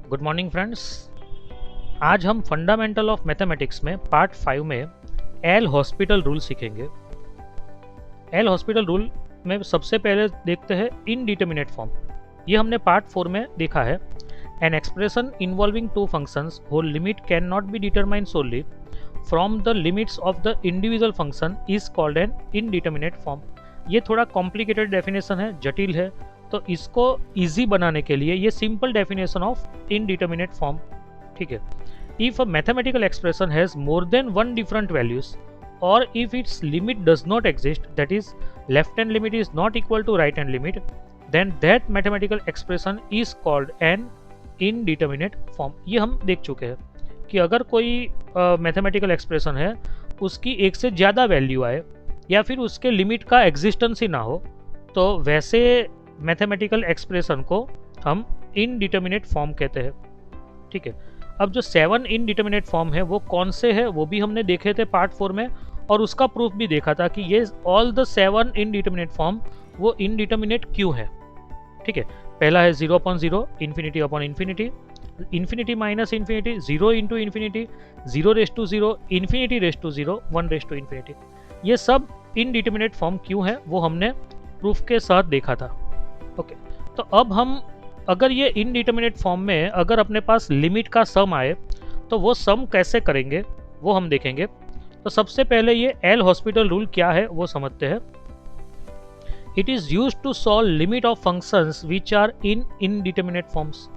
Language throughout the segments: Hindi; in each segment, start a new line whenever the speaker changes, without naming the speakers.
Good morning friends. आज हम फंडामेंटल ऑफ मैथमेटिक्स में पार्ट 5 में एल हॉस्पिटल रूल सीखेंगे। एल हॉस्पिटल रूल में सबसे पहले देखते हैं इनडिटरमिनेट फॉर्म। ये हमने पार्ट 4 में देखा है। An expression involving two functions whose limit can not be determined solely from the limits of the individual function is called an indeterminate form. ये थोड़ा कॉम्प्लिकेटेड डेफिनेशन है, जटिल है, तो इसको इजी बनाने के लिए ये simple definition of indeterminate form, ठीक है। If a mathematical expression has more than one different values और if its limit does not exist, that is left hand limit is not equal to right hand limit, then that mathematical expression is called an indeterminate form. ये हम देख चुके हैं कि अगर कोई मैथमेटिकल एक्सप्रेशन है, उसकी एक से ज़्यादा वैल्यू आए या फिर उसके लिमिट का एग्जिस्टेंस ही ना हो, तो वैसे मैथमेटिकल एक्सप्रेशन को हम इनडिटरमिनेट फॉर्म कहते हैं, ठीक है। अब जो 7 इनडिटरमिनेट फॉर्म है वो कौन से है वो भी हमने देखे थे पार्ट 4 में, और उसका प्रूफ भी देखा था कि ये ऑल द 7 इनडिटरमिनेट फॉर्म वो इनडिटरमिनेट क्यों है, ठीक है। पहला है 0/0, infinity upon infinity, infinity minus infinity, 0 into infinity, 0 infinity 0, 1 ये सब इनडिटरमिनेट फॉर्म क्यों है वो हमने प्रूफ के साथ देखा था, ओके। तो अब हम अगर ये इनडिटरमिनेट फॉर्म में अगर अपने पास लिमिट का सम आए तो वो सम कैसे करेंगे वो हम देखेंगे। तो सबसे पहले ये एल हॉस्पिटल रूल क्या है वो समझते हैं। It is use to solve limit of functions which are in indeterminate forms.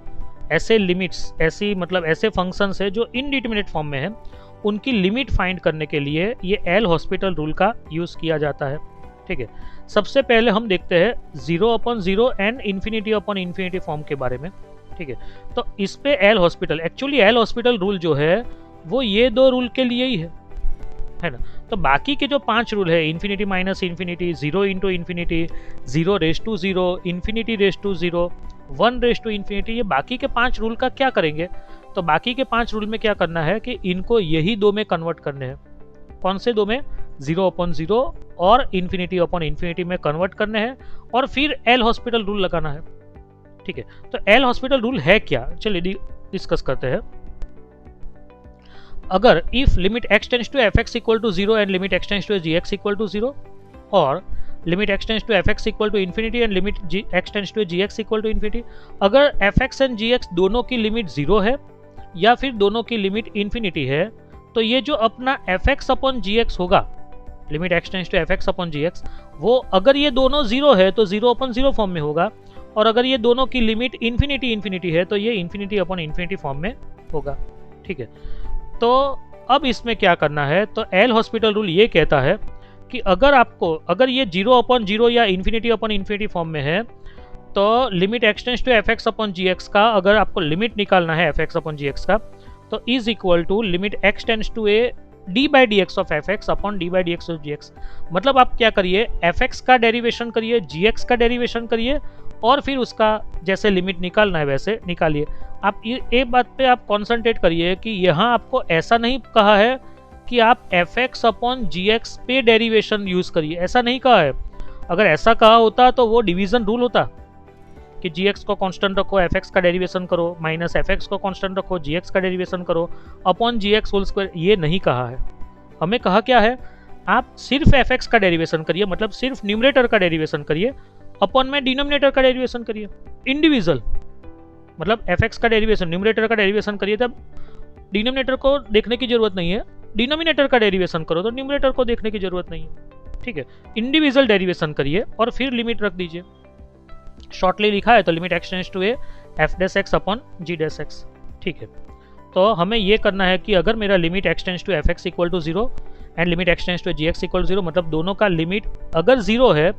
ऐसे लिमिट्स, ऐसी मतलब ऐसे फंक्शंस है जो इनडिटरमिनेट फॉर्म में है, उनकी लिमिट फाइंड करने के लिए ये एल हॉस्पिटल रूल का यूज किया जाता है, ठीक है। सबसे पहले हम देखते हैं 0/0 and infinity upon infinity form के बारे में, ठीक है। तो इस पे L hospital, actually L Hospital rule जो है वो ये 2 रूल के लिए ही है ना। तो बाकी के जो 5 रूल है, infinity minus infinity, 0 into infinity, 0 infinity 0, 1 ये बाकी के 5 रूल का क्या करेंगे। तो बाकी के 5 रूल में क्या करना है कि इनको यही 2 में कन्वर्ट करने हैं। कौन से 2 में? 0/0 और इन्फिनिटी अपॉन इन्फिनिटी में कन्वर्ट करने हैं, और फिर एल हॉस्पिटल रूल लगाना है, ठीक है। तो एल हॉस्पिटल रूल है क्या, चलिए डिस्कस करते हैं। अगर if limit x tends to fx equal to 0 and limit x tends to gx equal to 0, और limit x tends to fx equal to infinity and limit x tends to gx equal to infinity, अगर fx एंड gx दोनों की लिमिट 0 है या फिर दोनों की लिमिट इन्फिनिटी है, तो ये जो अपना fx अपॉन gx होगा, limit x tends to fx upon gx, वो अगर ये दोनों 0 है तो 0/0 फॉर्म में होगा, और अगर ये दोनों की लिमिट इन्फिनिटी है तो ये इन्फिनिटी अपॉन इन्फिनिटी फॉर्म में होगा, ठीक है। तो अब इसमें क्या करना है, तो एल हॉस्पिटल रूल ये कहता है कि अगर ये 0/0 या इन्फिनिटी अपॉन इन्फिनिटी फॉर्म में है, तो limit x tends to fx upon gx का अगर आपको लिमिट निकालना है fx अपॉन gx का, तो is equal to limit x tends to a d/dx of fx upon d/dx of gx। मतलब आप क्या करिए, fx का डेरिवेशन करिए, gx का डेरिवेशन करिए, और फिर उसका जैसे लिमिट निकालना है वैसे निकालिए। आप ये एक बात पे आप कॉन्सेंट्रेट करिए कि यहाँ आपको ऐसा नहीं कहा है कि आप fx अपॉन gx पे डेरिवेशन यूज करिए, ऐसा नहीं कहा है। अगर ऐसा कहा होता तो वो डिवीजन रूल होता कि gx को कांस्टेंट रखो, fx का डेरिवेशन करो, माइनस fx को कांस्टेंट रखो, gx का डेरिवेशन करो, अपॉन gx होल स्क्वायर। ये नहीं कहा है। हमें कहा क्या है, आप सिर्फ fx का डेरिवेशन करिए, मतलब सिर्फ न्यूमरेटर का डेरिवेशन करिए, अपॉन में डिनोमिनेटर का डेरिवेशन करिए, इंडिविजुअल। मतलब fx का डेरिवेशन, न्यूमरेटर का डेरिवेशन करिए, तब डिनोमिनेटर को देखने की जरूरत नहीं है, डिनोमिनेटर का डेरिवेशन करो तो न्यूमरेटर को देखने की जरूरत नहीं है, ठीक है। इंडिविजुअल डेरिवेशन करिए और फिर लिमिट रख दीजिए। शॉर्टली लिखा है तो limit x tends to a f(x) upon g(x), ठीक है। तो हमें ये करना है कि अगर मेरा limit x tends to fx equal to 0 and limit x tends to gx equal to 0, मतलब दोनों का लिमिट अगर 0 है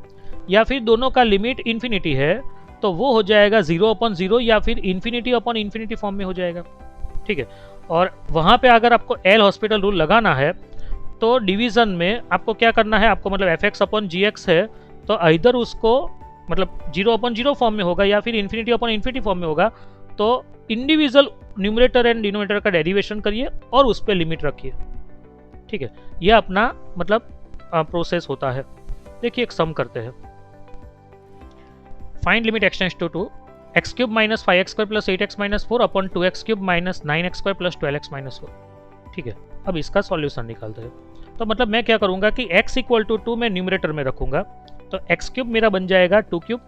या फिर दोनों का लिमिट इन्फिनिटी है, तो वो हो जाएगा 0/0 या फिर इन्फिनिटी अपॉन इन्फिनिटी फॉर्म में हो जाएगा, ठीक है। और वहाँ पे अगर आपको एल हॉस्पिटल रूल लगाना है तो डिवीजन में आपको क्या करना है, आपको मतलब fx अपॉन gx है तो इधर उसको मतलब 0/0 फॉर्म में होगा या फिर इन्फिनिटी अपॉन इन्फिनिटी फॉर्म में होगा, तो इंडिविजुअल न्यूमरेटर एंड डिनोमिनेटर का डेरिवेशन करिए और उस पर लिमिट रखिए, ठीक है। ये अपना मतलब प्रोसेस होता है। देखिए एक सम करते हैं। Find limit x tends to x cube minus 5x² plus 8x minus 4 upon 2x cube minus 9x² plus 12x minus 4। ठीक है, अब इसका सॉल्यूशन निकालते हैं। तो मतलब मैं क्या करूंगा कि x इक्वल टू 2 मैं न्यूमरेटर में रखूंगा, तो एक्स क्यूब मेरा बन जाएगा 2 क्यूब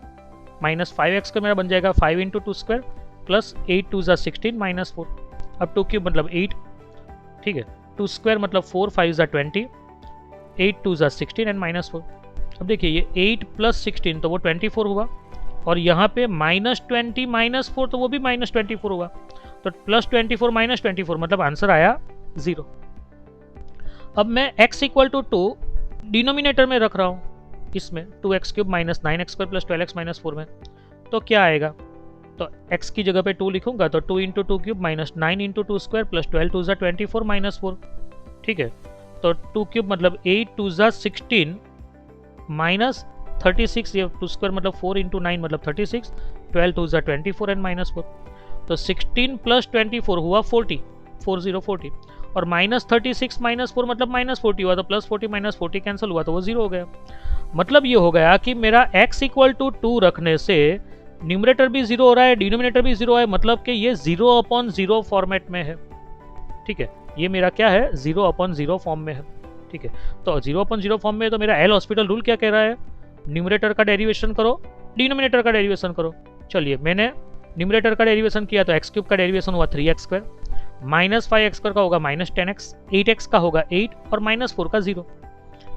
माइनस 5x मेरा बन जाएगा 5 इंटू 2 स्क्वायर प्लस 8 2 ज़ा 16 माइनस 4। अब 2 क्यूब मतलब 8, ठीक है, 2 स्क्वायर मतलब 4 5 ज़ा 20, 8 2 ज़ा 16 एंड माइनस 4। अब देखिए ये 8 प्लस 16 तो वो 24 हुआ, और यहाँ पे माइनस 20 माइनस 4 तो वो भी माइनस 24 हुआ, तो प्लस 24 माइनस 24 मतलब आंसर आया 0। अब मैं x इक्वल टू 2 डिनोमिनेटर में रख रहा हूँ, इसमें 2x cube minus 9x² plus 12x minus 4 में, तो क्या आएगा, तो x की जगह पे 2 लिखूंगा तो 2 into 2 cube minus 9 into 2 square plus 12 2 ज़ा 24 माइनस 4। ठीक है, तो 2 क्यूब मतलब 8 2 ज़ा 16 माइनस 36, ये 2 स्क्वायर मतलब 4 इंटू 9 मतलब 36, 12 2 ज़ा 24 एंड माइनस 4। तो 16 प्लस 24 हुआ 40, 40 और माइनस 36 माइनस 4 मतलब माइनस 40 हुआ, तो प्लस 40 माइनस 40 कैंसिल हुआ तो वो 0 हो गया। मतलब ये हो गया कि मेरा x इक्वल टू 2 रखने से न्यूमरेटर भी 0 हो रहा है, डिनोमिनेटर भी 0 है, मतलब कि ये 0/0 फॉर्मेट में है। ठीक है, ये मेरा क्या है, 0/0 फॉर्म में है। ठीक है, तो 0/0 फॉर्म में तो मेरा एल हॉस्पिटल रूल क्या कह रहा है, न्यूमरेटर का डेरिवेशन करो, डिनोमिनेटर का डेरिवेशन करो। चलिए मैंने न्यूमरेटर का डेरिवेशन किया तो एक्स क्यूब का डेरिवेशन हुआ 3x², माइनस 5x² का होगा माइनस 10x, 8x का होगा 8 और माइनस 4 का 0।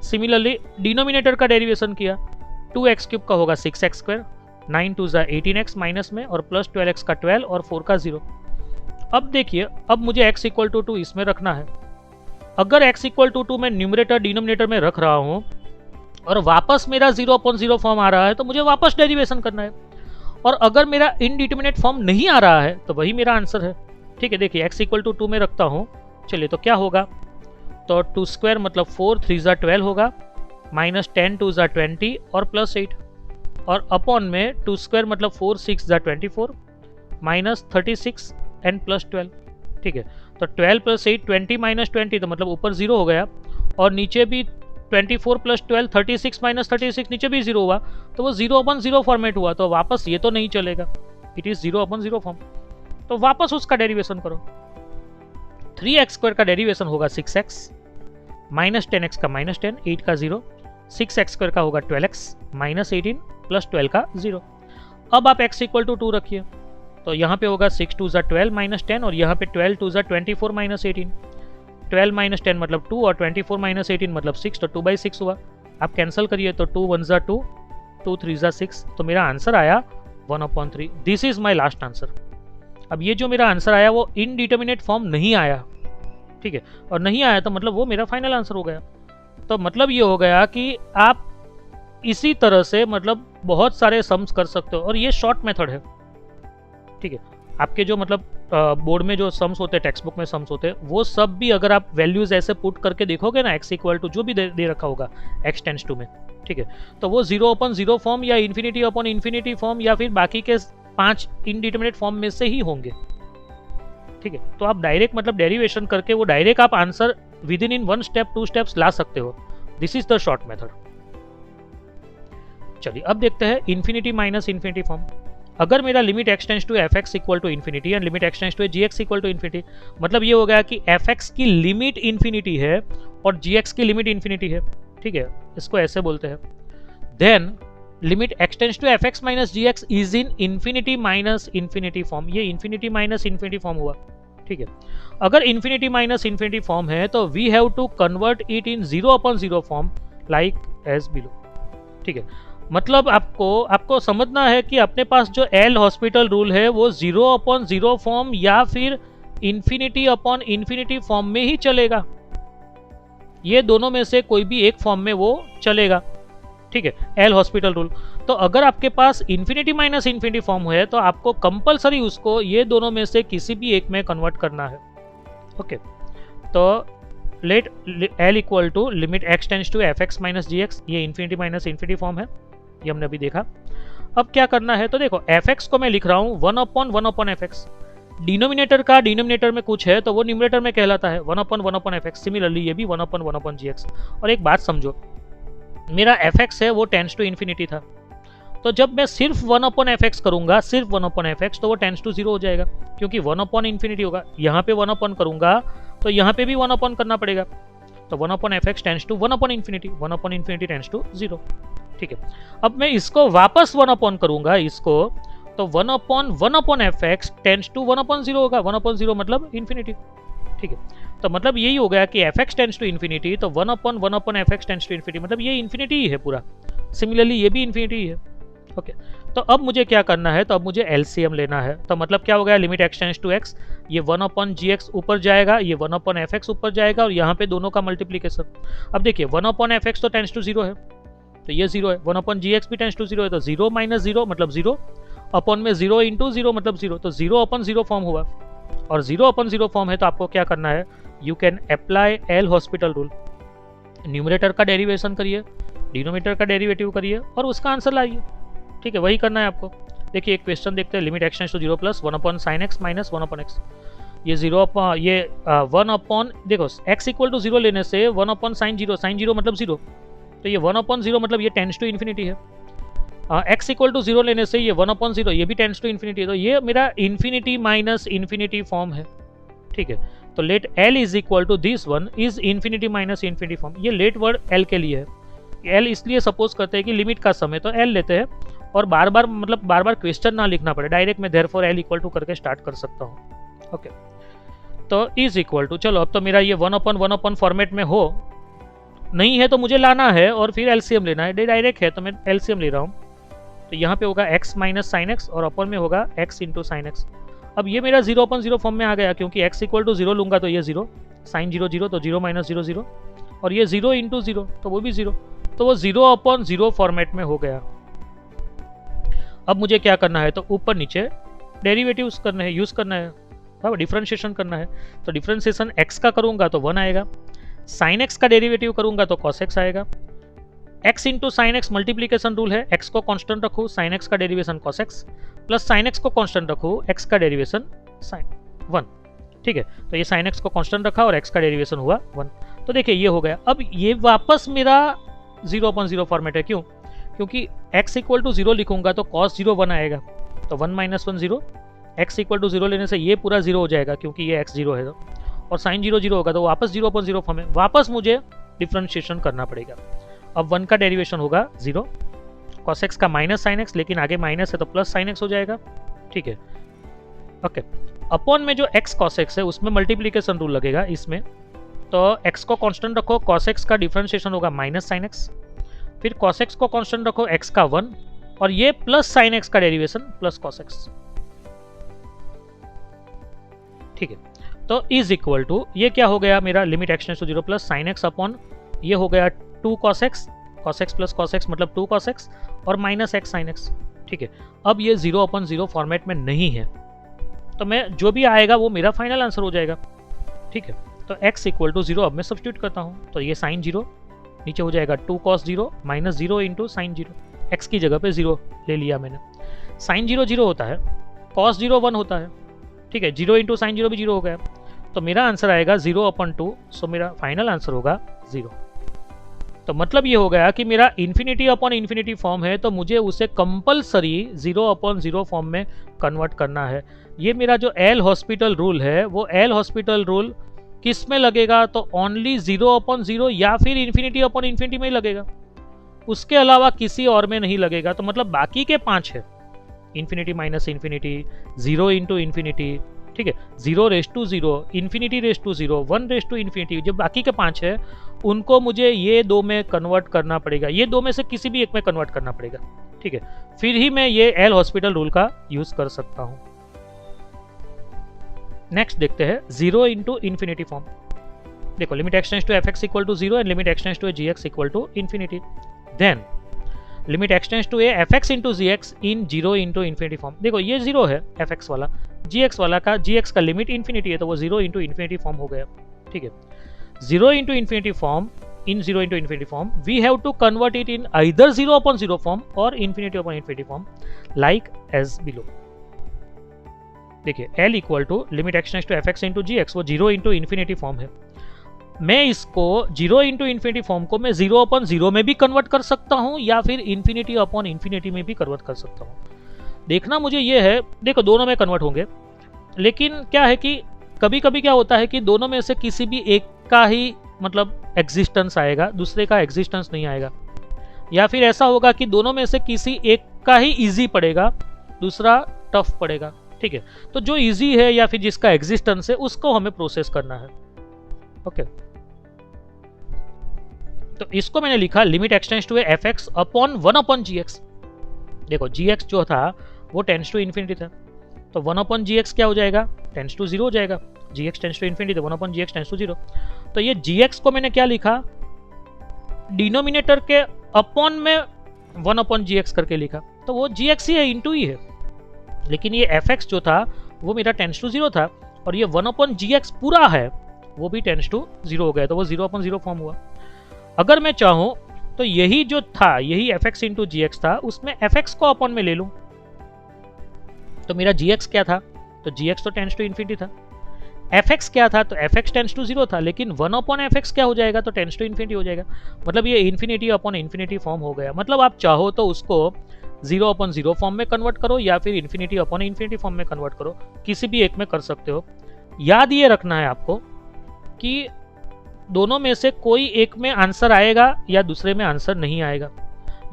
सिमिलरली डिनोमिनेटर का डेरिवेशन किया, 2x क्यूब का होगा 6x², 9 2 ज़ा 18x माइनस में और प्लस 12x का 12 और 4 का 0। अब देखिए, अब मुझे x इक्वल टू 2 इसमें रखना है। अगर x इक्वल टू 2 मैं न्यूमरेटर डिनोमिनेटर में रख रहा हूं और वापस मेरा 0/0 फॉर्म आ रहा है तो मुझे वापस डेरिवेशन करना है, और अगर मेरा इनडिटरमिनेट फॉर्म नहीं आ रहा है तो वही मेरा आंसर है। ठीक है, देखिए x इक्वल टू 2 में रखता हूं, चलिए तो क्या होगा, तो 2 स्क्वायर मतलब 4 3 ज़ा 12 होगा, माइनस 10 2 ज़ा 20 और प्लस 8, और अपॉन में 2 स्क्वायर मतलब 4 6 ज़ा 24 माइनस 36 एंड प्लस 12। ठीक है, तो 12 प्लस 8 20 माइनस 20 तो मतलब ऊपर 0 हो गया, और नीचे भी 24 प्लस 12 36 माइनस 36 नीचे भी 0 हुआ, तो वो 0/0 फॉर्मेट हुआ, तो वापस ये तो नहीं चलेगा, इट इज 0/0 फॉर्म, तो वापस उसका डेरिवेशन करो। 3x² का डेरिवेशन होगा 6x, माइनस 10x का माइनस 10, 8 का 0, 6x² का होगा 12x माइनस 18 प्लस 12 का 0। अब आप x इक्वल टू 2 रखिए, तो यहाँ पे होगा 6 2 ज़ा 12 माइनस 10, और यहाँ पे 12 2 ज़ा 24 माइनस 18, 12 माइनस 10 मतलब 2 और 24 माइनस 18 मतलब 6, तो 2/6 हुआ। आप कैंसिल करिए तो 2 1 ज़ा 2, 2 3 ज़ा 6, तो मेरा आंसर आया 1/3। This is my last answer. अब ये जो मेरा आंसर आया वो इनडिटरमिनेट फॉर्म नहीं आया, ठीक है, और नहीं आया तो मतलब वो मेरा फाइनल आंसर हो गया। तो मतलब ये हो गया कि आप इसी तरह से मतलब बहुत सारे सम्स कर सकते हो, और ये शॉर्ट मेथड है। ठीक है, आपके जो मतलब बोर्ड में जो सम्स होते हैं, टेक्स्ट बुक में सम्स होते हैं, वो सब भी अगर आप वैल्यूज ऐसे पुट करके देखोगे ना, x इक्वल टू जो भी दे रखा होगा x टेंड्स टू में, ठीक है, तो वो 0/0 फॉर्म या इन्फिनिटी फॉर्म या फिर बाकी के 5 इनडिटरमिनेट फॉर्म में से ही होंगे। ठीक है, तो आप डायरेक्ट मतलब डेरिवेशन करके वो डायरेक्ट आप answer within 1 step 2 steps ला सकते हो। This is the short method. चलिए अब देखते हैं इन्फिनिटी माइनस इन्फिनिटी फॉर्म। अगर मेरा limit x tends to fx equal to infinity and limit x tends to gx equal to infinity, मतलब ये हो गया कि fx की लिमिट इन्फिनिटी है और gx की लिमिट इन्फिनिटी है। ठीक है, इसको ऐसे बोलते हैं, then limit x tends to fx minus gx is in infinity minus infinity form. ये इन्फिनिटी माइनस इन्फिनिटी फॉर्म हुआ। ठीक है, अगर इन्फिनिटी माइनस इन्फिनिटी फॉर्म है तो we have to convert it in 0/0 form like as below. ठीक है, मतलब आपको समझना है कि अपने पास जो एल हॉस्पिटल रूल है वो 0/0 फॉर्म या फिर इन्फिनिटी अपॉन इन्फिनिटी फॉर्म में ही चलेगा। ये दोनों में से कोई भी एक फॉर्म में वो चलेगा। ठीक है, एल हॉस्पिटल रूल। तो अगर आपके पास इन्फिनिटी माइनस इन्फिनिटी फॉर्म है तो आपको कंपलसरी उसको ये दोनों में से किसी भी एक में कन्वर्ट करना है। ओके, तो let L equal to limit x tends to fx minus gx, ये इन्फिनिटी माइनस इन्फिनिटी फॉर्म है, ये हमने अभी देखा। अब क्या करना है, तो देखो fx को मैं लिख रहा हूँ 1/1/fx। डिनोमिनेटर का डिनोमिनेटर में कुछ है तो वो न्यूमरेटर में कहलाता है 1/1/fx। सिमिलरली ये भी 1/1/gx। और एक बात समझो, मेरा fx है वो टेंड्स टू इन्फिनिटी था, तो जब मैं सिर्फ 1 अपॉन एफ एक्स करूंगा, सिर्फ 1 अपॉन एफ एक्स, तो वो टेंड्स टू 0 हो जाएगा, क्योंकि 1 अपॉन इन्फिनिटी होगा। यहाँ पे 1 अपॉन करूंगा तो यहाँ पे भी 1 अपॉन करना पड़ेगा, तो 1 upon F X tends to 1 upon infinity, 1 upon infinity tends to 0। ठीक है, अब मैं इसको वापस 1 अपॉन करूंगा इसको, तो 1 upon F X tends to 1 upon 0 होगा। 1 अपॉन 0 मतलब इन्फिनिटी। ठीक है, तो मतलब यही हो गया कि F X tends to infinity, तो 1 upon F X tends to infinity, मतलब ये इन्फिनिटी ही है पूरा। सिमिलरली ये भी इन्फिनिटी ही है। ओके, तो अब मुझे क्या करना है, तो अब मुझे एलसीएम लेना है। तो मतलब क्या हो गया, limit x tends to x, ये 1 अपॉन जी एक्स ऊपर जाएगा, ये 1 अपॉन एफ एक्स ऊपर जाएगा, और यहाँ पे दोनों का मल्टीप्लीकेशन। अब देखिए 1 अपॉन एफ एक्स तो टेंड्स टू 0 है, तो ये 0 है। 1 अपॉन जी एक्स भी टेंड्स टू 0 है, तो 0 माइनस 0 मतलब 0, अपॉन में 0 इंटू 0 मतलब 0, तो 0 अपॉन 0 फॉर्म हुआ। और 0 अपॉन 0 फॉर्म है तो आपको क्या करना है, you can apply L Hospital rule. Numerator का डेरिवेशन करिए, डिनोमिनेटर का डेरिवेटिव करिए और उसका आंसर लाइए। ठीक है, वही करना है आपको। देखिए एक क्वेश्चन देखते हैं, limit x tends to 0 plus 1 upon sine x minus 1 upon x. ये 0 अपॉन ये 1 अपॉन, देखो एक्स इक्वल टू 0 लेने से 1 अपॉन साइन 0 मतलब 0, तो ये 1 अपॉन 0 मतलब ये टेंड्स टू इन्फिनिटी है। एक्स इक्वल टू 0 लेने से ये 1 अपॉन 0, ये भी टेंड्स टू इन्फिनिटी है, तो ये मेरा इन्फिनिटी माइनस इन्फिनिटी फॉर्म है। ठीक है, तो let L is equal to this one is infinity minus infinity form. ये लेट वर्ड एल के लिए है। एल इसलिए सपोज करते हैं कि लिमिट का सम है तो एल लेते हैं, और बार बार क्वेश्चन ना लिखना पड़े, डायरेक्ट मैं देयरफॉर एल इक्वल टू करके स्टार्ट कर सकता हूँ। ओके, तो इज इक्वल टू, चलो अब तो मेरा ये 1 अपॉन फॉर्मेट में हो, नहीं है तो मुझे लाना है और फिर एलसीएम लेना है। डायरेक्ट है तो मैं एलसीएम ले रहा हूँ, तो यहाँ पे होगा x माइनस साइन एक्स और अपन में होगा x इंटू साइन एक्स। अब ये मेरा 0 अपॉन 0 फॉर्म में आ गया, क्योंकि x इक्वल टू 0 लूंगा तो ये 0, साइन 0 0 तो 0 माइनस 0 0, और ये 0 इंटू 0 तो वो भी 0, तो वो 0 अपॉन 0 फॉर्मेट में हो गया। अब मुझे क्या करना है, तो ऊपर नीचे डेरिवेटिव्स करने हैं, यूज करना है, डिफरेंशिएशन करना है। तो डिफरेंशिएशन x का करूंगा तो 1 आएगा, साइन x का डेरिवेटिव करूंगा तो cos x आएगा। x into sine x multiplication rule है, x को कांस्टेंट रखो, साइन x का derivation cos x, plus sine x को कांस्टेंट रखो, x का डेरिवेशन साइन 1। ठीक है, तो ये साइन x को कांस्टेंट रखा और x का डेरिवेशन हुआ 1। तो देखिए ये हो गया। अब ये वापस मेरा 0 अपॉन 0 फॉर्मेट है, क्यों, क्योंकि x इक्वल टू 0 लिखूंगा तो cos 0 1 आएगा, तो 1 माइनस 1 0, x इक्वल टू 0 लेने से ये पूरा 0 हो जाएगा क्योंकि ये x 0 है, तो और साइन 0 0 होगा तो वापस 0 अपॉन 0 फॉर्म है, वापस मुझे डिफ्रेंशिएशन करना पड़ेगा। अब 1 का डेरिवेशन होगा 0, cos x का माइनस साइन x, लेकिन आगे माइनस है तो प्लस साइन x हो जाएगा। ठीक है, ओके, अपॉन में जो x cos x है उसमें मल्टीप्लीकेशन रूल लगेगा इसमें, तो x को कांस्टेंट रखो, cos x का डिफरेंशिएशन होगा माइनस साइन x, फिर cos x को कांस्टेंट रखो, x का 1, और ये प्लस साइन x का डेरिवेशन प्लस cos x। ठीक है, तो इज इक्वल टू, ये क्या हो गया मेरा, limit x tends to 0 plus sine x upon ये हो गया 2 cos x plus cos x मतलब 2 cos x और माइनस x sin x। ठीक है, अब ये 0 अपॉन 0 फॉर्मेट में नहीं है, तो मैं जो भी आएगा वो मेरा फाइनल आंसर हो जाएगा। ठीक है, तो x इक्वल टू 0 अब मैं सब्स्टिट्यूट करता हूँ, तो ये साइन 0 नीचे हो जाएगा 2 cos 0 minus 0 into sine 0, x की जगह पे 0 ले लिया मैंने। साइन 0 0 होता है, cos 0 1 होता है। ठीक है, 0 इंटू साइन 0 भी 0 हो गया, तो मेरा आंसर आएगा 0 अपॉन 2, सो मेरा फाइनल आंसर होगा 0। तो मतलब ये हो गया कि मेरा इन्फिनिटी अपॉन इन्फिनिटी फॉर्म है, तो मुझे उसे कंपलसरी 0 अपॉन 0 फॉर्म में कन्वर्ट करना है। ये मेरा जो एल हॉस्पिटल रूल है, वो एल हॉस्पिटल रूल किस में लगेगा, तो ओनली 0 अपॉन 0 या फिर इन्फिनिटी अपॉन इन्फिनिटी में ही लगेगा, उसके अलावा किसी और में नहीं लगेगा। तो मतलब बाकी के 5 है, infinity minus infinity, 0 into infinity, ठीक है, 0 raise to 0, infinity raise to 0, 1 raise to infinity, जो बाकी के 5 है उनको मुझे ये 2 में कन्वर्ट करना पड़ेगा, ये 2 में से किसी भी एक में कन्वर्ट करना पड़ेगा। ठीक है, फिर ही मैं ये एल हॉस्पिटल रूल का यूज कर सकता हूं। नेक्स्ट देखते हैं 0 इंटू इन्फिनिटी फॉर्म। देखो, limit x tends to F X equal to 0 and limit x tends to G X equal to infinity, then limit x tends to F x into ji X in 0 into infinity form. देखो ये 0 है एफ एक्स वाला, जी एक्स वाला का, जी एक्स का लिमिट इन्फिनिटी है, तो वो 0 इंटू इन्फिनिटी फॉर्म हो गया। ठीक है, 0 into infinity form, in 0 into infinity form we have to convert it in either 0 upon 0 form और infinity upon infinity form, like as below. देखिए, L equal to limit x tends to F x into ji x, वो 0 इंटू इन्फिनिटी फॉर्म है। मैं इसको 0 इंटू इन्फिनिटी फॉर्म को मैं 0 अपॉन 0 में भी कन्वर्ट कर सकता हूं या फिर इन्फिनिटी अपॉन इन्फिनिटी में भी कन्वर्ट कर सकता हूं। देखना मुझे ये है, देखो दोनों में कन्वर्ट होंगे, लेकिन क्या है कि कभी कभी क्या होता है कि दोनों में से किसी भी एक का ही मतलब एग्जिस्टेंस आएगा, दूसरे का एग्जिस्टेंस नहीं आएगा, या फिर ऐसा होगा कि दोनों में से किसी एक का ही इजी पड़ेगा, दूसरा टफ पड़ेगा। ठीक है, तो जो इजी है या फिर जिसका एग्जिस्टेंस है उसको हमें प्रोसेस करना है। ओके, तो इसको मैंने लिखा limit x tends to F X upon 1 upon ji X. देखो जी एक्स जो था वो टेंड्स टू इन्फिनिटी था, तो 1 अपॉन जी एक्स क्या हो जाएगा, टेंड्स टू 0 हो जाएगा। G x tends to infinity, 1 upon ji x tends to 0। तो ये जी एक्स को मैंने क्या लिखा, डिनोमिनेटर के अपॉन में 1 अपॉन जी एक्स करके लिखा, तो वो जी एक्स ही है, इंटू ही है। लेकिन ये एफ एक्स जो था वो मेरा टेंड्स टू 0 था, और ये 1 अपॉन जी एक्स पूरा है वो भी टेंड्स टू 0 हो गया, तो वो 0 अपॉन 0 फॉर्म हुआ। अगर मैं चाहूं तो यही जो था, यही एफ एक्स इंटू जी एक्स था, उसमें एफ एक्स को अपॉन में ले लूं, तो मेरा जी एक्स क्या था, तो जी एक्स तो टेंड्स टू इन्फिनिटी था। एफ एक्स क्या था, तो एफ एक्स टेंड्स टू 0 था, लेकिन 1 अपॉन एफ एक्स क्या हो जाएगा, तो टेंड्स टू इन्फिनिटी हो जाएगा। मतलब ये इन्फिनिटी अपॉन इन्फिनिटी फॉर्म हो गया। मतलब आप चाहो तो उसको 0 अपॉन 0 फॉर्म में कन्वर्ट करो या फिर इन्फिनिटी अपॉन इन्फिनिटी फॉर्म में कन्वर्ट करो, किसी भी एक में कर सकते हो। याद ये रखना है आपको कि दोनों में से कोई एक में आंसर आएगा या दूसरे में आंसर नहीं आएगा,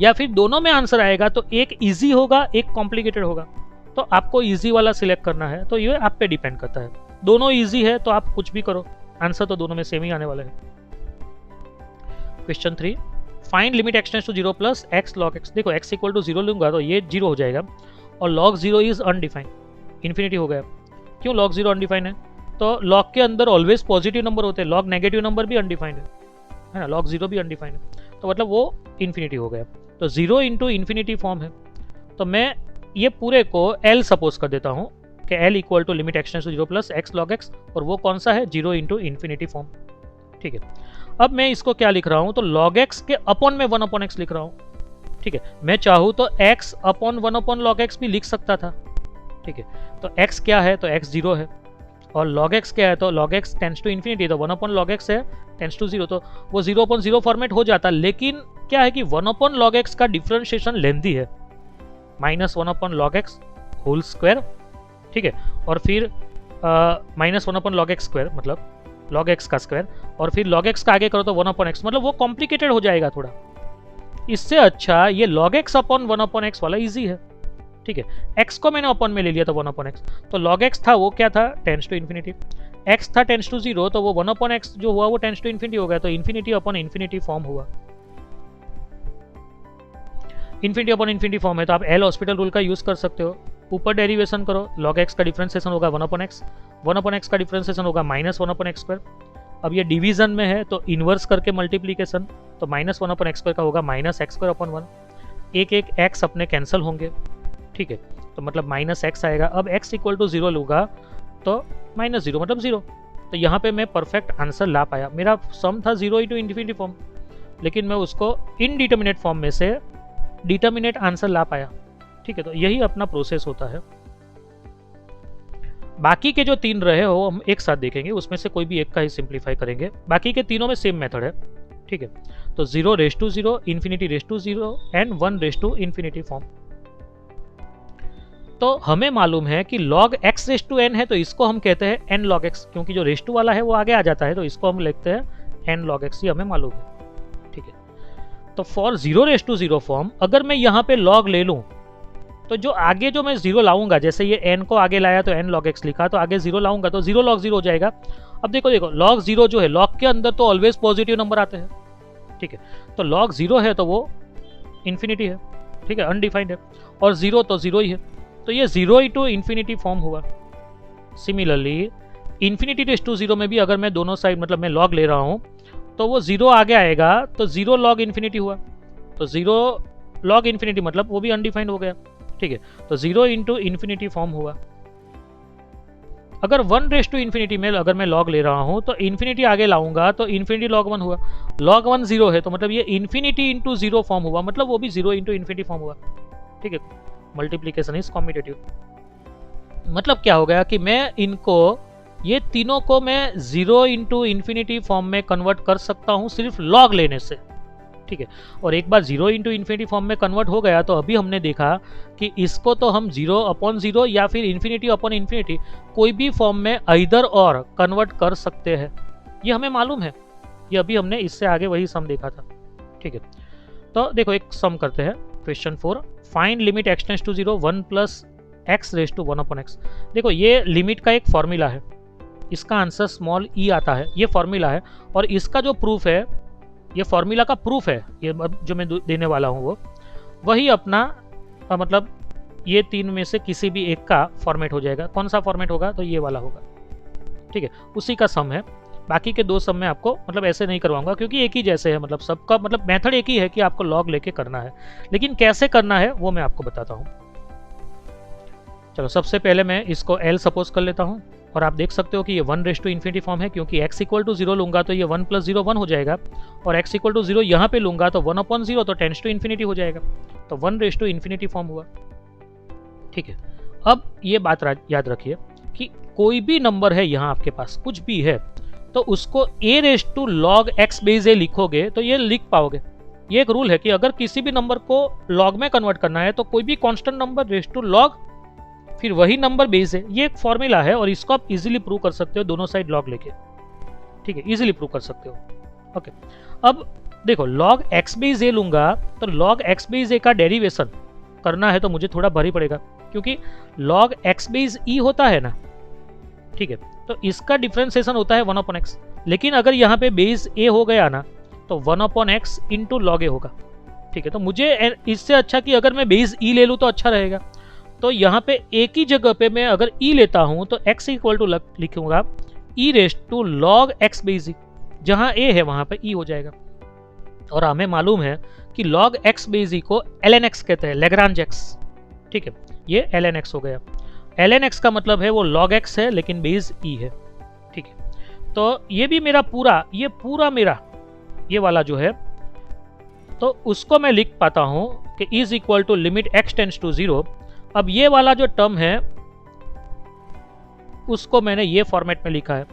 या फिर दोनों में आंसर आएगा तो एक इजी होगा एक कॉम्प्लिकेटेड होगा, तो आपको इजी वाला सिलेक्ट करना है। तो ये आप पे डिपेंड करता है, दोनों इजी है तो आप कुछ भी करो, आंसर तो दोनों में सेम ही आने वाला है। Question 3, find limit x tends to 0 plus x log x. देखो x इक्वल टू 0 लूंगा तो ये 0 हो जाएगा, और log 0 इज अनडिफाइंड, इन्फिनिटी हो गया। क्यों log 0 अनडिफाइंड है, तो log के अंदर ऑलवेज पॉजिटिव नंबर होते हैं, log नेगेटिव नंबर भी अनडिफाइंड है ना, log 0 भी अनडिफाइंड है, तो मतलब वो इन्फिनिटी हो गया। तो 0 इंटू इन्फिनिटी फॉर्म है, तो मैं ये पूरे को L सपोज कर देता हूँ कि L equal to limit x tends to 0 plus x log x, और वो कौन सा है, 0 इंटू इन्फिनिटी फॉर्म। ठीक है, अब मैं इसको क्या लिख रहा हूँ, तो log x के अपॉन में 1 अपॉन x लिख रहा हूँ। ठीक है, मैं चाहूँ तो x upon 1 upon log x भी लिख सकता था। ठीक है, तो x क्या है, तो x 0 है, और log x क्या है, तो log x tends to infinity, तो 1 अपॉन log x है टेंड्स टू 0, तो वो 0 अपॉन 0 फॉर्मेट हो जाता। लेकिन क्या है कि 1 अपॉन log x का डिफरेंशिएशन लेंथी है, -1 upon log x whole square. ठीक है, और फिर -1 अपॉन log x स्क्वायर मतलब log x का स्क्वायर, और फिर log x का आगे करो तो 1 अपॉन x, मतलब वो कॉम्प्लिकेटेड हो जाएगा थोड़ा। इससे अच्छा ये log x upon 1 upon x वाला इजी है। ठीक है, x को मैंने अपॉन में ले लिया था 1 अपॉन x, तो log x था वो क्या था, टेंड्स टू इन्फिनिटी, x था टेंड्स टू 0, तो वो 1 अपॉन x जो हुआ वो टेंड्स टू इन्फिनिटी हो गया, तो इन्फिनिटी अपॉन इन्फिनिटी फॉर्म हुआ। इन्फिनिटी अपॉन इन्फिनिटी फॉर्म है तो आप एल हॉस्पिटल रूल का यूज कर सकते हो। ऊपर डेरिवेशन करो, log x का डिफरेंशिएशन होगा 1 अपॉन x, 1 अपॉन x का डिफरेंशिएशन होगा -1 अपॉन x स्क्वायर। अब ये डिवीजन में है तो इन्वर्स करके मल्टीप्लीकेशन, तो -1 अपॉन x स्क्वायर का होगा -x स्क्वायर अपॉन 1, एक एक x अपने कैंसिल होंगे। ठीक है, तो मतलब -x आएगा। अब x इक्वल टू 0 लूँगा तो -0 मतलब 0, तो यहाँ पे मैं परफेक्ट आंसर ला पाया। मेरा सम था 0 इंटू इन्फिनिटी फॉर्म, लेकिन मैं उसको इनडिटर्मिनेट फॉर्म में से डिटर्मिनेट आंसर ला पाया। ठीक है, तो यही अपना प्रोसेस होता है। बाकी के जो 3 रहे हो हम एक साथ देखेंगे, उसमें से कोई भी एक का ही सिंप्लीफाई करेंगे। बाकी के तीनों में सेम मेथड है। ठीक है, तो 0 रेज टू 0, इन्फिनिटी raise to 0 and 1 raise to infinity form. तो हमें मालूम है कि log x raise to n है, तो इसको हम कहते हैं n log x, क्योंकि जो रेज टू वाला है वो आगे आ जाता है, तो इसको हम लिखते हैं n log x, ये हमें मालूम है। ठीक है, तो फॉर 0 रेज टू 0 फॉर्म अगर मैं यहाँ पे log ले लूँ तो जो आगे जो मैं 0 लाऊंगा, जैसे ये n को आगे लाया तो n log x लिखा, तो आगे 0 लाऊंगा तो 0 log 0 हो जाएगा। अब देखो log 0 जो है, log के अंदर तो ऑलवेज पॉजिटिव नंबर आते हैं। ठीक है, तो log 0 है तो वो इन्फिनिटी है। ठीक है, अनडिफाइंड है, और 0 तो 0 ही है, तो ये 0 इंटू इन्फिनिटी फॉर्म हुआ। सिमिलरली इन्फिनिटी रेज टू 0 में भी अगर मैं दोनों साइड मतलब मैं log ले रहा हूँ तो वो 0 आगे आएगा, तो 0 log इन्फिनिटी हुआ, तो 0 log इन्फिनिटी मतलब वो भी अनडिफाइंड हो गया। ठीक है, तो 0 इंटू इन्फिनिटी फॉर्म हुआ। अगर 1 रेज टू इन्फिनिटी में अगर मैं log ले रहा हूं तो इन्फिनिटी आगे लाऊंगा तो इन्फिनिटी log 1 हुआ, log 1 0 है, तो मतलब ये इन्फिनिटी इंटू 0 फॉर्म हुआ, मतलब वो भी 0 इंटू इन्फिनिटी फॉर्म हुआ। ठीक है, मल्टीप्लीकेशन इज कॉम्यूटेटिव। मतलब क्या हो गया कि मैं इनको ये तीनों को मैं 0 इंटू इन्फिनिटी फॉर्म में कन्वर्ट कर सकता हूँ सिर्फ लॉग लेने से, ठीक है। और एक बार 0 इंटू इन्फिनिटी फॉर्म में कन्वर्ट हो गया तो अभी हमने देखा कि इसको तो हम 0 अपॉन 0 या फिर इन्फिनिटी अपॉन इन्फिनिटी कोई भी फॉर्म में इधर और कन्वर्ट कर सकते हैं, ये हमें मालूम है। ये अभी हमने इससे आगे वही सम देखा था, ठीक है। तो देखो एक सम करते हैं, question 4, find limit x tends to 0 1 plus x raise to 1 upon x। देखो ये लिमिट का एक फॉर्मूला है, इसका आंसर स्मॉल e आता है, ये फॉर्मूला है। और इसका जो प्रूफ है, ये फॉर्मूला का प्रूफ है, ये जो मैं देने वाला हूँ वो वही अपना मतलब ये तीन में से किसी भी एक का फॉर्मेट हो जाएगा। कौन सा फॉर्मेट होगा? तो ये वाला होगा, ठीक है। उसी का सम है। बाकी के दो सम में आपको मतलब ऐसे नहीं करवाऊंगा क्योंकि एक ही जैसे है, मतलब सबका मतलब मेथड एक ही है कि आपको लॉग लेके करना है, लेकिन कैसे करना है वो मैं आपको बताता हूँ। चलो सबसे पहले मैं इसको L सपोज कर लेता हूँ और आप देख सकते हो कि ये 1 रेज टू इन्फिनिटी फॉर्म है, क्योंकि x इक्वल टू 0 लूंगा तो ये 1 प्लस 0 1 हो जाएगा, और x इक्वल टू 0 यहाँ पे लूंगा तो 1 अपॉन 0 तो टेंड्स टू इन्फिनिटी हो जाएगा, तो 1 रेज टू इन्फिनिटी फॉर्म हुआ, ठीक है। अब ये बात याद रखिए कि कोई भी नंबर है यहाँ आपके पास कुछ भी है तो उसको a raise to log x base a लिखोगे तो ये लिख पाओगे। ये एक रूल है कि अगर किसी भी नंबर को लॉग में कन्वर्ट करना है तो कोई भी constant number raise to log फिर वही नंबर बेस है, ये एक फॉर्मूला है और इसको आप इजीली प्रूव कर सकते हो दोनों साइड लॉग लेके, ठीक है, इजीली प्रूव कर सकते हो। ओके, अब देखो लॉग x बेस a लूंगा तो लॉग x बेस a का डेरिवेशन करना है तो मुझे थोड़ा भारी पड़ेगा क्योंकि लॉग x बेस e होता है ना, ठीक है, तो इसका डिफरेंशिएशन होता है 1 अपॉन x। लेकिन अगर यहाँ पे बेस a हो गया ना तो 1 upon x into log a होगा, ठीक है। तो मुझे इससे अच्छा कि अगर मैं बेस e ले लूँ तो अच्छा रहेगा। तो यहाँ पे एक ही जगह पे मैं अगर e लेता हूँ तो x इक्वल टू लिखूंगा e raise to log x base e, जहाँ a है वहाँ पे e हो जाएगा। और हमें मालूम है कि log x बेस e को ln x कहते हैं, लेग्रांज x, ठीक है, ये ln x हो गया। ln x का मतलब है वो log x है लेकिन बेस e है, ठीक है। तो ये भी मेरा पूरा मेरा ये वाला जो है तो उसको मैं लिख पाता हूँ कि is equal to limit x tends to 0। अब ये वाला जो टर्म है उसको मैंने ये फॉर्मेट में लिखा है,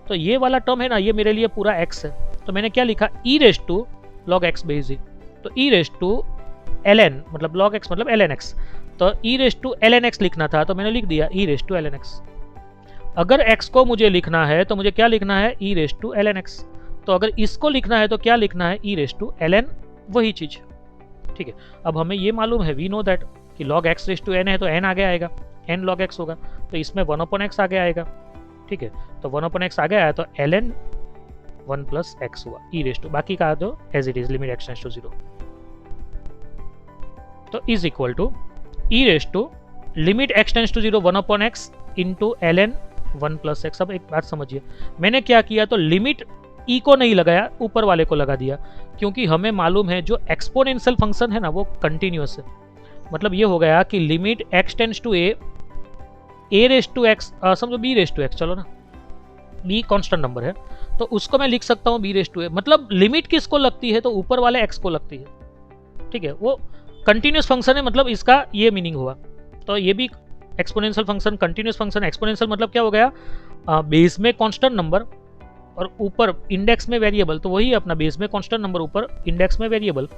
तो ये वाला टर्म है ना ये मेरे लिए पूरा x है, तो मैंने क्या लिखा e raise to log x base e, तो e रेज टू ln मतलब log x मतलब ln x, तो e raise to ln x लिखना था तो मैंने लिख दिया e raise to ln x। अगर x को मुझे लिखना है तो मुझे क्या लिखना है e raise to ln x, तो अगर इसको लिखना है तो क्या लिखना है e रेज टू ln वही चीज, ठीक है। अब हमें ये मालूम है वी नो दैट कि log x raise to n है तो n आगे आएगा, n log x होगा, तो इसमें 1 अपॉन x आगे आएगा, ठीक है। तो 1 अपॉन x आगे आया तो ln 1 प्लस x हुआ e रेज टू, बाकी का जो as it is limit x tends to 0, तो is equal to e raise to limit x tends to 0 1 upon x into ln 1 plus x। अब एक बात समझिए, मैंने क्या किया तो लिमिट e को नहीं लगाया, ऊपर वाले को लगा दिया, क्योंकि हमें मालूम है जो एक्सपोनेंशियल फंक्शन है ना वो कंटिन्यूअस है। मतलब ये हो गया कि limit x tends to a raise to x, समझो b रेज टू x, चलो ना b कांस्टेंट नंबर है तो उसको मैं लिख सकता हूँ b रेज टू a, मतलब लिमिट किसको लगती है तो ऊपर वाले x को लगती है, ठीक है। वो कंटिन्यूअस फंक्शन है, मतलब इसका ये मीनिंग हुआ। तो ये भी exponential function, continuous function, exponential मतलब क्या हो गया बेस में कांस्टेंट नंबर और ऊपर इंडेक्स में वेरिएबल, तो वही अपना बेस में कांस्टेंट नंबर ऊपर इंडेक्स में वेरिएबल,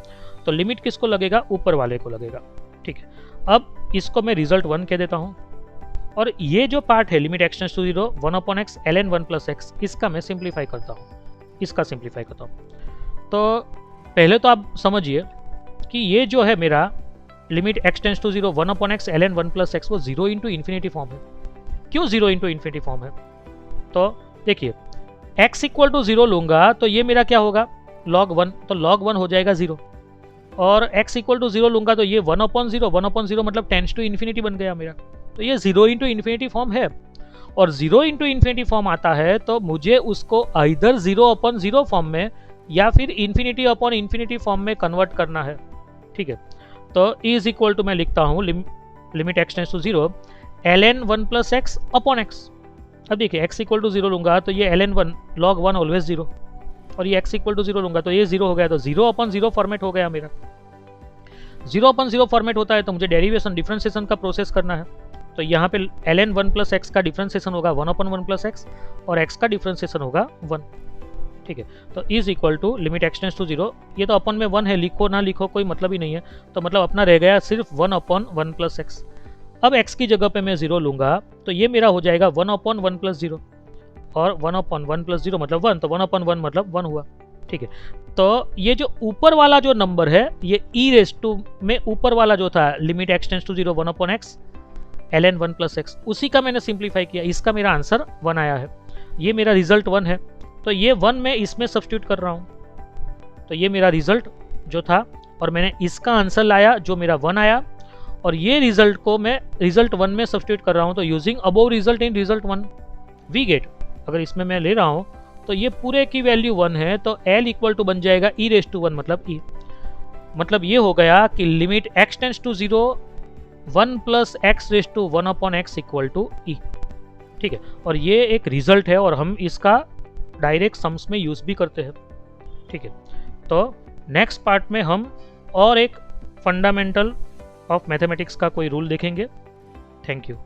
तो लिमिट किसको लगेगा ऊपर वाले को लगेगा, ठीक है। अब इसको मैं रिजल्ट 1 कह देता हूँ और ये जो पार्ट है limit x tends to 0 1 upon x ln 1 plus x, इसका मैं सिंप्लीफाई करता हूँ, इसका सिंप्लीफाई करता हूँ। तो पहले तो आप समझिए कि ये जो है मेरा limit x tends to 0 1 upon x ln 1 plus x वो 0 इंटू इन्फिनिटी फॉर्म है। क्यों 0 इंटू इन्फिनिटी फॉर्म है? तो देखिए x इक्वल टू 0 लूंगा तो ये मेरा क्या होगा log 1, तो log 1 हो जाएगा 0, और x इक्वल टू 0 लूंगा तो ये 1 अपॉन 0 मतलब टेंड्स टू इन्फिनिटी बन गया मेरा, तो ये 0 इंटू इन्फिनिटी फॉर्म है। और 0 इंटू इन्फिनिटी फॉर्म आता है तो मुझे उसको आइदर 0 अपॉन 0 फॉर्म में या फिर इन्फिनिटी अपॉन इन्फिनिटी फॉर्म में कन्वर्ट करना है, ठीक है। तो इज इक्वल टू मैं लिखता हूँ limit x tends to 0 ln 1 plus x upon x। अब देखिए x इक्वल टू 0 लूंगा तो ये ln 1 log 1 ऑलवेज 0, और ये x इक्वल टू 0 लूंगा तो ये 0 हो गया, तो 0 अपॉन 0 फॉर्मेट हो गया मेरा। 0 अपॉन 0 फॉर्मेट होता है तो मुझे डेरिवेशन डिफरेंशिएशन का प्रोसेस करना है, तो यहाँ पे ln 1 प्लस एक्स का डिफ्रेंसिएशन होगा 1/1 प्लस एक्स और x का डिफ्रेंसिएशन होगा 1। ठीक है, तो is equal to limit x tends to 0, ये तो अपन में 1 है, लिखो ना लिखो कोई मतलब ही नहीं है, तो मतलब अपना रह गया सिर्फ 1/1 प्लस एक्स। अब x की जगह पे मैं 0 लूँगा तो ये मेरा हो जाएगा 1/1 प्लस 0, और 1/1 प्लस 0 मतलब 1, तो 1/1 मतलब 1 हुआ। ठीक है, तो ये जो ऊपर वाला जो नंबर है ये e रेस टू में ऊपर वाला जो था limit x tends to 0 1/x ln 1 plus x, उसी का मैंने सिंप्लीफाई किया, इसका मेरा आंसर 1 आया है। ये मेरा रिजल्ट 1 है, तो ये 1 मैं इसमें सब्स्टिट्यूट कर रहा हूँ, तो ये मेरा रिजल्ट जो था, और मैंने इसका आंसर लाया जो मेरा 1 आया, और ये रिजल्ट को मैं रिजल्ट 1 में सब्स्टिट्यूट कर रहा हूँ, तो using above result in result 1 we get, अगर इसमें मैं ले रहा हूँ तो ये पूरे की वैल्यू 1 है, तो l इक्वल टू बन जाएगा e रेस टू 1 मतलब e, मतलब ये हो गया कि limit x tends to 0 1 plus x raise to 1/x equal to e। ठीक है, और ये एक रिजल्ट है और हम इसका डायरेक्ट सम्स में यूज भी करते हैं। ठीक है, तो नेक्स्ट पार्ट में हम और एक फंडामेंटल ऑफ मैथमेटिक्स का कोई रूल देखेंगे। Thank you.